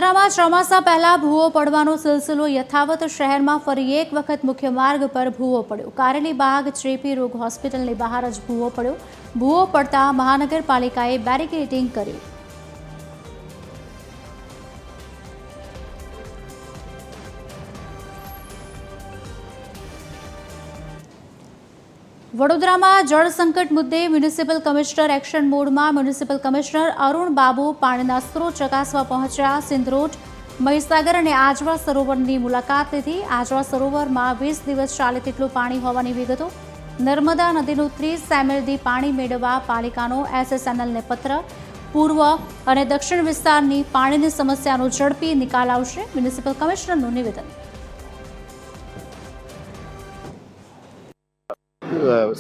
વડોદરામાં ચોમાસા પહેલા ભૂવો પડવાનો સિલસિલો યથાવત શહેરમાં ફરી એક વખત મુખ્ય માર્ગ પર ભૂવો પડ્યો। કારેલીબાગ ચેપી રોગ હોસ્પિટલની બહાર જ ભૂવો પડ્યો। ભૂવો પડતા મહાનગરપાલિકાએ બેરિકેડિંગ કર્યું। વડોદરામાં જળ સંકટ મુદ્દે મ્યુનિસિપલ કમિશનર એક્શન મોડમાં। મ્યુનિસિપલ કમિશનર અરુણ બાબુ પાણીના સ્ત્રોત ચકાસવા પહોંચ્યા। સિંધરોટ, મહીસાગર અને આજવા સરોવરની મુલાકાત લીધી। આજવા સરોવરમાં 20 દિવસ ચાલે તેટલું પાણી હોવાની વિગતો। નર્મદા નદીનું 30 MLD પાણી મેળવવા પાલિકાનો SSNLને પત્ર। પૂર્વ અને દક્ષિણ વિસ્તારની પાણીની સમસ્યાનો ઝડપી નિકાલ આવશે, મ્યુનિસિપલ કમિશનરનું નિવેદન।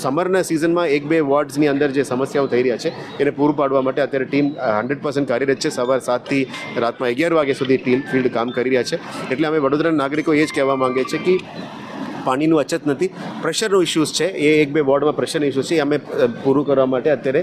સમરના સિઝનમાં 1-2 વોર્ડ્સની અંદર જે સમસ્યાઓ થઈ રહ્યા છે એને પૂરું પાડવા માટે અત્યારે ટીમ 100% કાર્યરત છે। સવાર 7 થી રાતના 11 વાગ્યા સુધી ટીમ ફિલ્ડ કામ કરી રહ્યા છે। એટલે અમે વડોદરાના નાગરિકો એ જ કહેવા માંગીએ છીએ કે પાણીનું અછત નથી, પ્રેશરનો ઇશ્યુઝ છે। એ 1-2 વોર્ડમાં પ્રેશરનો ઇશ્યુઝ છે, અમે પૂરું કરવા માટે અત્યારે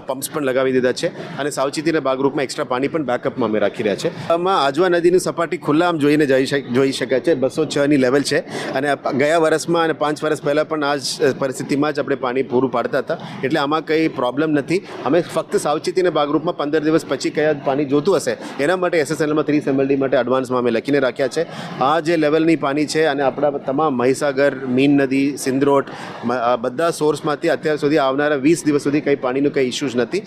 પમ્પ્સ પણ લગાવી દીધા છે અને સાવચેતીના ભાગરૂપમાં એક્સ્ટ્રા પાણી પણ બેકઅપમાં અમે રાખી રહ્યા છે। આમાં આજવા નદીની સપાટી ખુલ્લા આમ જોઈ શકાય છે। 206ની લેવલ છે અને ગયા વર્ષમાં અને 5 વર્ષ પહેલાં પણ આ જ પરિસ્થિતિમાં જ આપણે પાણી પૂરું પાડતા હતા। એટલે આમાં કંઈ પ્રોબ્લેમ નથી। અમે ફક્ત સાવચેતીના ભાગરૂપમાં 15 દિવસ પછી કયા પાણી જોતું હશે એના માટે SSNLમાં 30 MLD માટે એડવાન્સમાં અમે લખીને રાખ્યા છે। આ જે લેવલની પાણી છે અને આપણા તમામ મહીસાગર, મીન નદી, સિંધરોટ બધા સોર્સમાંથી અત્યાર સુધી આવનારા 20 દિવસ સુધી કંઈ પાણીનું કંઈ ઇશ્યુઝ નથી।